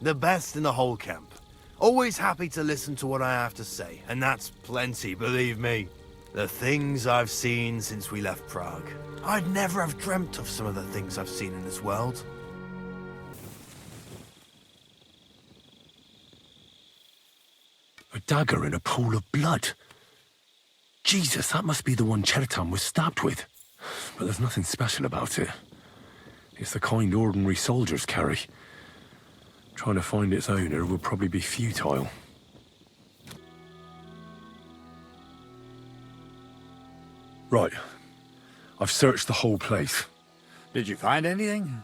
The best in the whole camp. Always happy to listen to what I have to say, and that's plenty, believe me. The things I've seen since we left Prague. I'd never have dreamt of some of the things I've seen in this world. A dagger in a pool of blood. Jesus, that must be the one Chertan was stabbed with. But there's nothing special about it. It's the kind ordinary soldiers carry. Trying to find its owner would probably be futile. Right, I've searched the whole place. Did you find anything?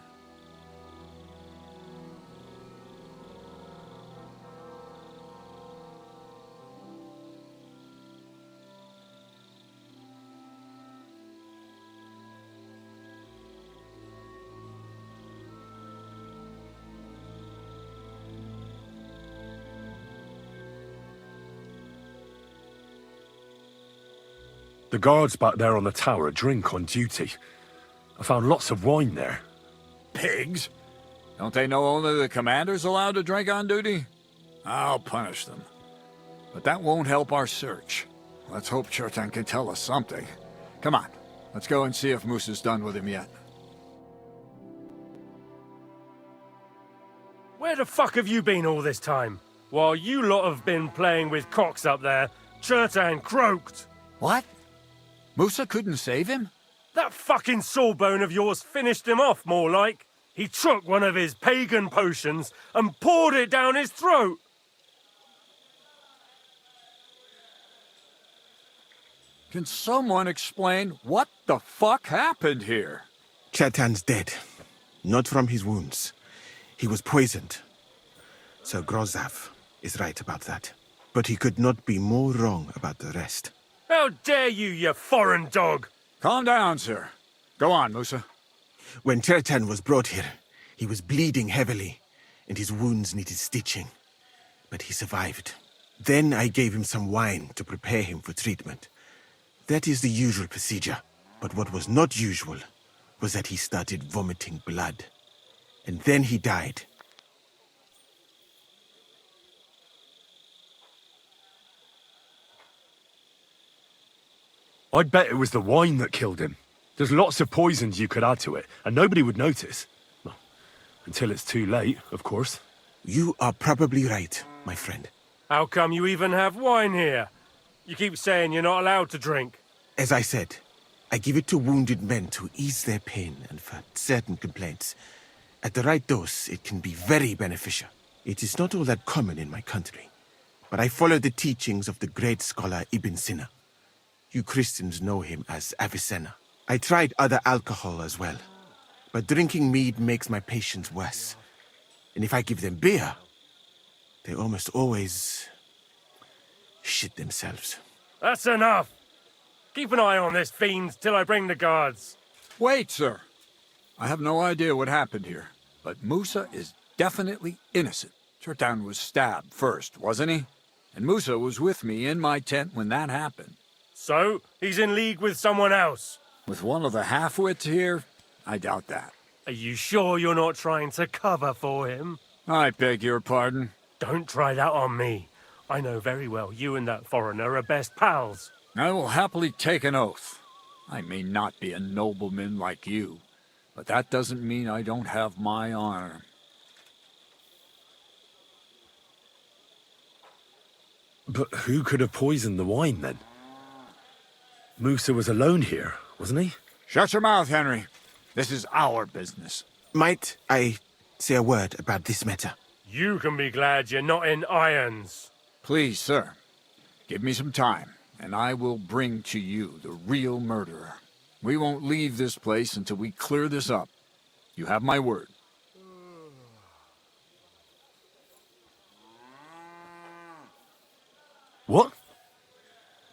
The guards back there on the tower drink on duty. I found lots of wine there. Pigs? Don't they know only the commander's allowed to drink on duty? I'll punish them. But that won't help our search. Let's hope Chertan can tell us something. Come on, let's go and see if Musu's done with him yet. Where the fuck have you been all this time? While you lot have been playing with cocks up there, Chertan croaked. What? Musa couldn't save him? That fucking sawbone of yours finished him off, more like. He took one of his pagan potions and poured it down his throat. Can someone explain what the fuck happened here? Chertan's dead. Not from his wounds. He was poisoned. Sir Grozav is right about that. But he could not be more wrong about the rest. How dare you, you foreign dog! Calm down, sir. Go on, Musa. When Chertan was brought here, he was bleeding heavily, and his wounds needed stitching. But he survived. Then I gave him some wine to prepare him for treatment. That is the usual procedure. But what was not usual was that he started vomiting blood. And then he died. I'd bet it was the wine that killed him. There's lots of poisons you could add to it, and nobody would notice. Well, until it's too late, of course. You are probably right, my friend. How come you even have wine here? You keep saying you're not allowed to drink. As I said, I give it to wounded men to ease their pain and for certain complaints. At the right dose, it can be very beneficial. It is not all that common in my country, but I follow the teachings of the great scholar Ibn Sina. You Christians know him as Avicenna. I tried other alcohol as well, but drinking mead makes my patients worse. And if I give them beer, they almost always shit themselves. That's enough! Keep an eye on this fiend till I bring the guards. Wait, sir. I have no idea what happened here, but Musa is definitely innocent. Chertan was stabbed first, wasn't he? And Musa was with me in my tent when that happened. So, he's in league with someone else? With one of the half-wits here? I doubt that. Are you sure you're not trying to cover for him? I beg your pardon. Don't try that on me. I know very well you and that foreigner are best pals. I will happily take an oath. I may not be a nobleman like you, but that doesn't mean I don't have my honor. But who could have poisoned the wine, then? Musa was alone here, wasn't he? Shut your mouth, Henry. This is our business. Might I say a word about this matter? You can be glad you're not in irons. Please, sir. Give me some time, and I will bring to you the real murderer. We won't leave this place until we clear this up. You have my word. What?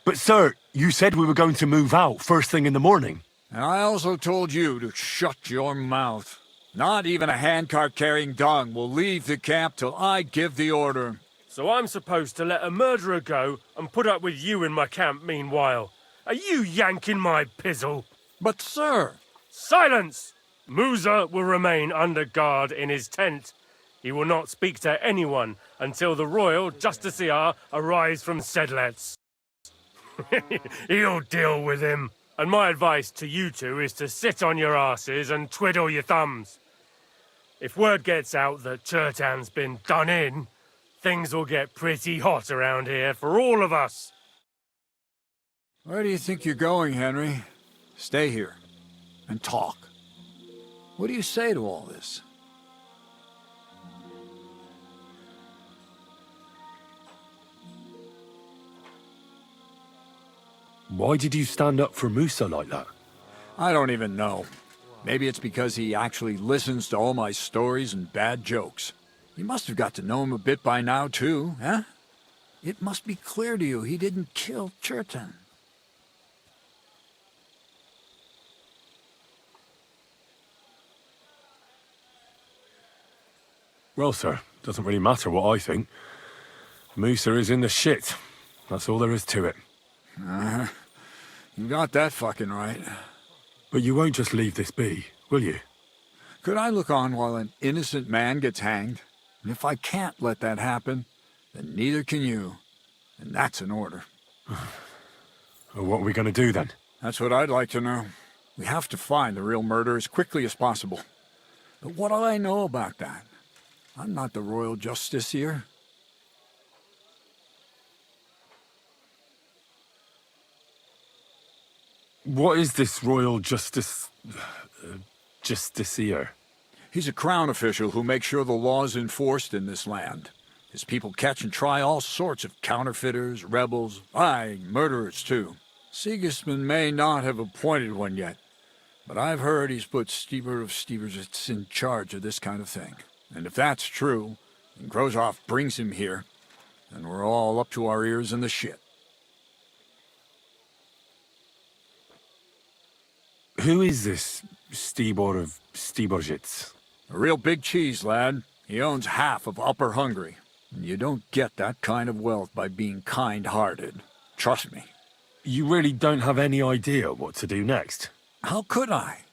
But sir, you said we were going to move out first thing in the morning. And I also told you to shut your mouth. Not even a handcart carrying dung will leave the camp till I give the order. So I'm supposed to let a murderer go and put up with you in my camp meanwhile. Are you yanking my pizzle? But sir... Silence! Musa will remain under guard in his tent. He will not speak to anyone until the royal justiciar arrives from Sedlets. He'll deal with him. And my advice to you two is to sit on your asses and twiddle your thumbs. If word gets out that Chertan's been done in, things will get pretty hot around here for all of us. Where do you think you're going, Henry? Stay here and talk. What do you say to all this? Why did you stand up for Musa like that? I don't even know. Maybe it's because he actually listens to all my stories and bad jokes. You must have got to know him a bit by now, too, huh? It must be clear to you he didn't kill Chertan. Well, sir, doesn't really matter what I think. Musa is in the shit. That's all there is to it. You got that fucking right. But you won't just leave this be, will you? Could I look on while an innocent man gets hanged? And if I can't let that happen, then neither can you. And that's an order. Well, what are we going to do then? That's what I'd like to know. We have to find the real murderer as quickly as possible. But what do I know about that? I'm not the royal justiciar. What is this royal justiciar? He's a crown official who makes sure the law's enforced in this land. His people catch and try all sorts of counterfeiters, rebels, aye, murderers too. Sigismund may not have appointed one yet, but I've heard he's put Steber of Stebersitz in charge of this kind of thing. And if that's true, and Grozov brings him here, then we're all up to our ears in the shit. Who is this Stebor of Stebersitz? A real big cheese, lad. He owns half of Upper Hungary. And you don't get that kind of wealth by being kind-hearted. Trust me. You really don't have any idea what to do next? How could I?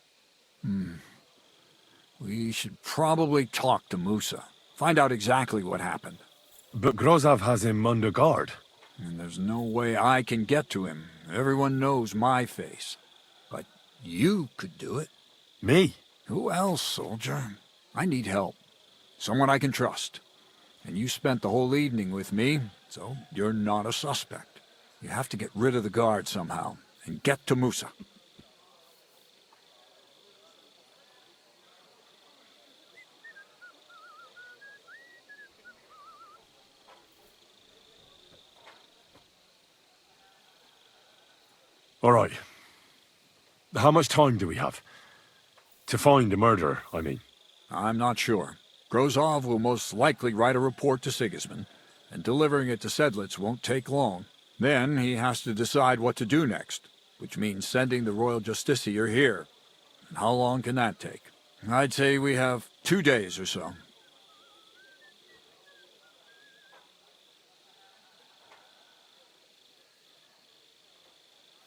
We should probably talk to Musa. Find out exactly what happened. But Grozov has him under guard. And there's no way I can get to him. Everyone knows my face. But you could do it. Me? Who else, soldier? I need help. Someone I can trust. And you spent the whole evening with me, so you're not a suspect. You have to get rid of the guard somehow, and get to Musa. All right. How much time do we have? To find the murderer, I mean. I'm not sure. Grozov will most likely write a report to Sigismund, and delivering it to Sedlitz won't take long. Then he has to decide what to do next, which means sending the royal justiciar here. And how long can that take? I'd say we have 2 days or so.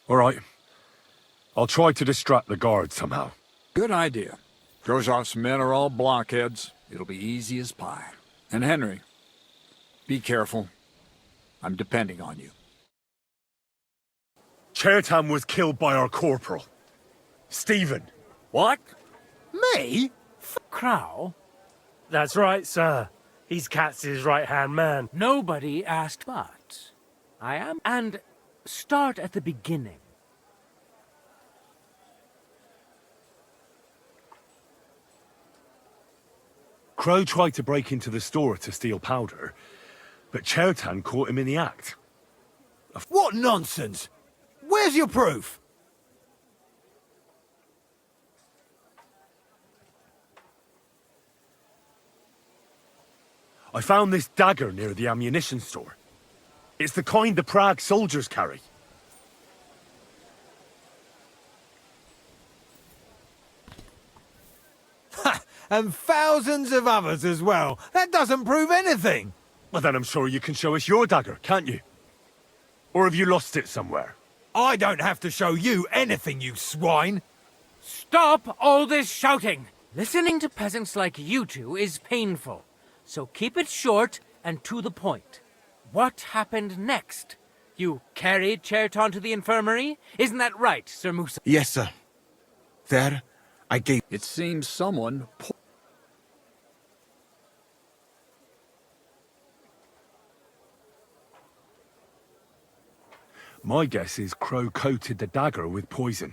All right. I'll try to distract the guards somehow. Good idea. Grozov's men are all blockheads. It'll be easy as pie. And Henry, be careful. I'm depending on you. Chertan was killed by our corporal. Stephen. What? Me? Crow? That's right, sir. He's Katz's right-hand man. Nobody asked but. I am. And start at the beginning. Crow tried to break into the store to steal powder, but Chertan caught him in the act. What nonsense! Where's your proof? I found this dagger near the ammunition store. It's the kind the Prague soldiers carry. And thousands of others as well. That doesn't prove anything. Well, then I'm sure you can show us your dagger, can't you? Or have you lost it somewhere? I don't have to show you anything, you swine. Stop all this shouting! Listening to peasants like you two is painful. So keep it short and to the point. What happened next? You carried Chertan to the infirmary? Isn't that right, Sir Musa? Yes, sir. There, I gave... It seems someone... My guess is Crow coated the dagger with poison.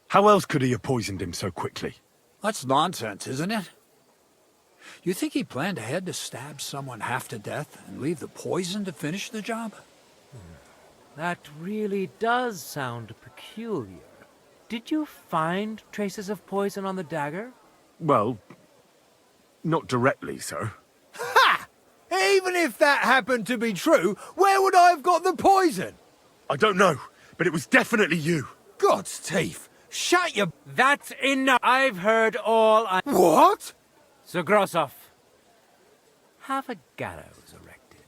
How else could he have poisoned him so quickly? That's nonsense, isn't it? You think he planned ahead to stab someone half to death and leave the poison to finish the job? That really does sound peculiar. Did you find traces of poison on the dagger? Well, not directly, sir. Ha! Even if that happened to be true, where would I have got the poison? I don't know, but it was definitely you. God's teeth! Shut your... That's enough! I've heard all I... What? Sir Grossoff, have a gallows erected.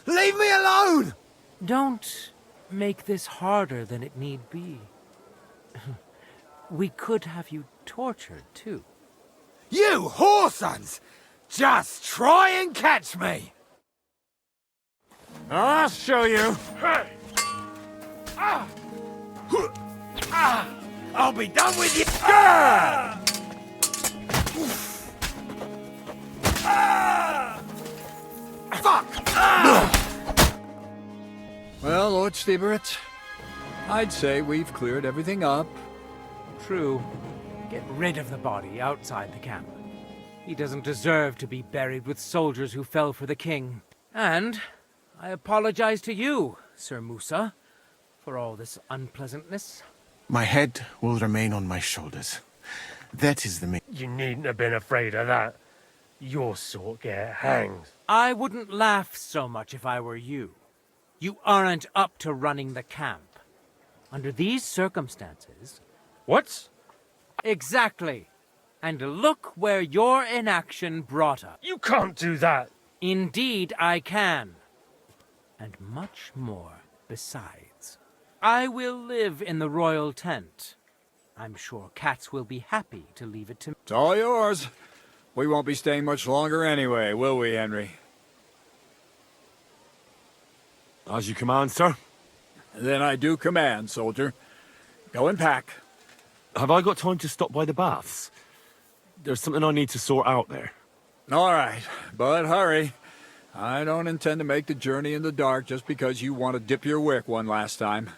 Leave me alone! Don't make this harder than it need be. We could have you tortured, too. You whoresons! Just try and catch me! I'll show you. I'll be done with you! Fuck! Well, Lord Stieberitz, I'd say we've cleared everything up. True. Get rid of the body outside the camp. He doesn't deserve to be buried with soldiers who fell for the king. And I apologize to you, Sir Musa, for all this unpleasantness. My head will remain on my shoulders. That is the main... You needn't have been afraid of that. Your sort get hanged. I wouldn't laugh so much if I were you. You aren't up to running the camp. Under these circumstances... What? Exactly. And look where your inaction brought us. You can't do that. Indeed, I can. And much more besides. I will live in the royal tent. I'm sure cats will be happy to leave it to me. It's all yours. We won't be staying much longer anyway, will we, Henry? As you command, sir. Then I do command, soldier. Go and pack. Have I got time to stop by the baths? There's something I need to sort out there. All right, but hurry. I don't intend to make the journey in the dark just because you want to dip your wick one last time.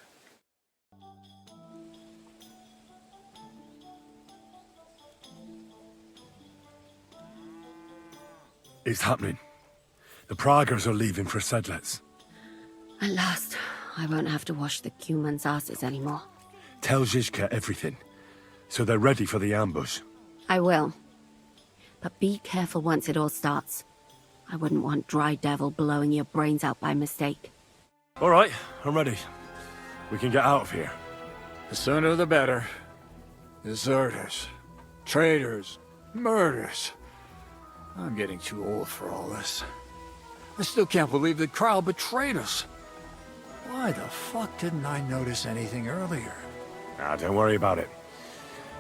It's happening. The Praggers are leaving for Sedlets. At last, I won't have to wash the Cumans' asses anymore. Tell Zhizka everything, so they're ready for the ambush. I will. But be careful once it all starts. I wouldn't want Dry Devil blowing your brains out by mistake. All right, I'm ready. We can get out of here. The sooner the better. Deserters, traitors, murders. I'm getting too old for all this. I still can't believe that Kryle betrayed us. Why the fuck didn't I notice anything earlier? Ah, don't worry about it.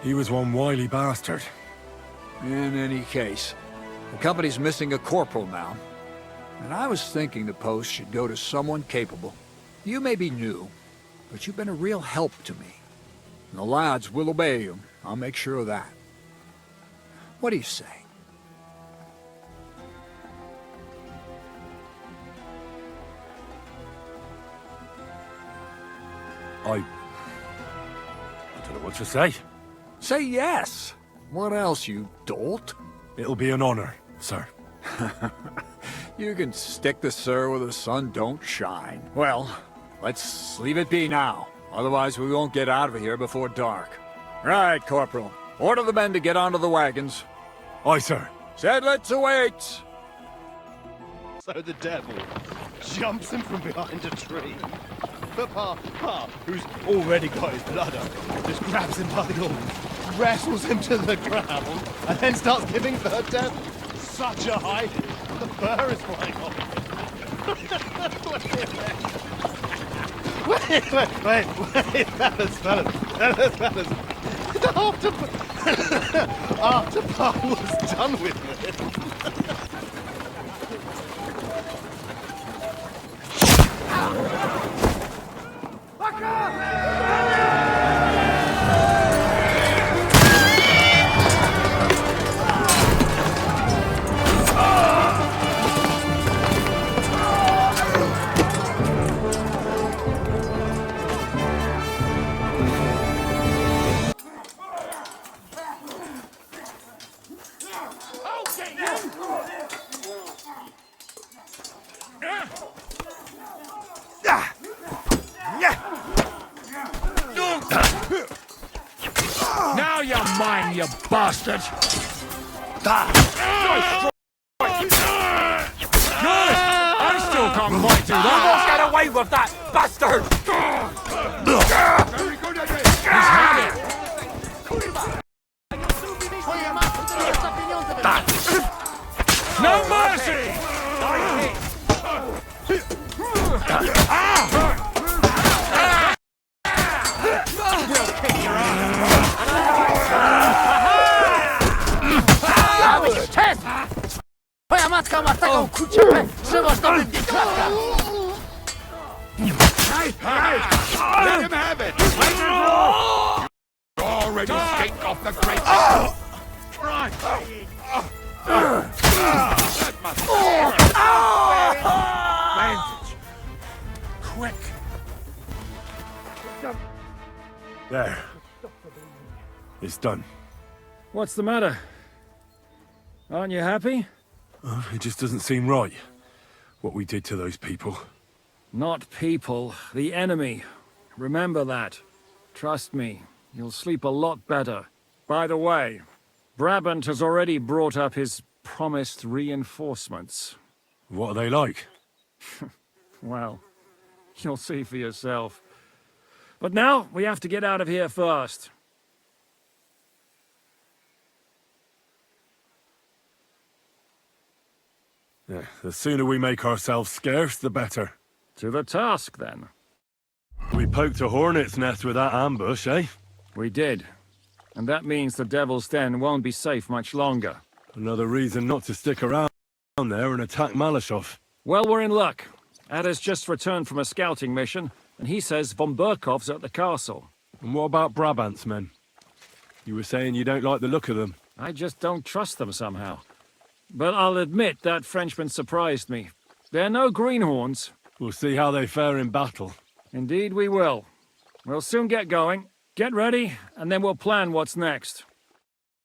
He was one wily bastard. In any case, the company's missing a corporal now. And I was thinking the post should go to someone capable. You may be new, but you've been a real help to me. And the lads will obey you. I'll make sure of that. What do you say? I don't know what to say. Say yes. What else, you dolt? It'll be an honor, sir. You can stick the sir where the sun don't shine. Well, let's leave it be now. Otherwise, we won't get out of here before dark. Right, Corporal. Order the men to get onto the wagons. Aye, sir. Sedlets awaits. So the devil jumps him from behind a tree. But Pa, who's already got his blood up, just grabs him by the horns, wrestles him to the ground, and then starts giving the devil such a hiding. The fur is flying off. Wait, fellas. After Pa was done with it. Now you're mine, you bastard! I still can't quite do that! You won't get away with that, bastard! He's had it! No mercy! Twoja matka ma taką kuciapę, że można by nie klaskać! Let him have it! You already skate off the great... That must Bandage. Quick. There. It's done. What's the matter? Aren't you happy? Oh, it just doesn't seem right, what we did to those people. Not people, the enemy. Remember that. Trust me, you'll sleep a lot better. By the way, Brabant has already brought up his promised reinforcements. What are they like? Well, you'll see for yourself. But now, we have to get out of here first. Yeah, the sooner we make ourselves scarce, the better. To the task, then. We poked a hornet's nest with that ambush, eh? We did. And that means the Devil's Den won't be safe much longer. Another reason not to stick around there and attack Malashov. Well, we're in luck. Ada's just returned from a scouting mission, and he says von Berkov's at the castle. And what about Brabant's men? You were saying you don't like the look of them. I just don't trust them somehow. But I'll admit that Frenchman surprised me. They're no greenhorns. We'll see how they fare in battle. Indeed we will. We'll soon get going. Get ready, and then we'll plan what's next.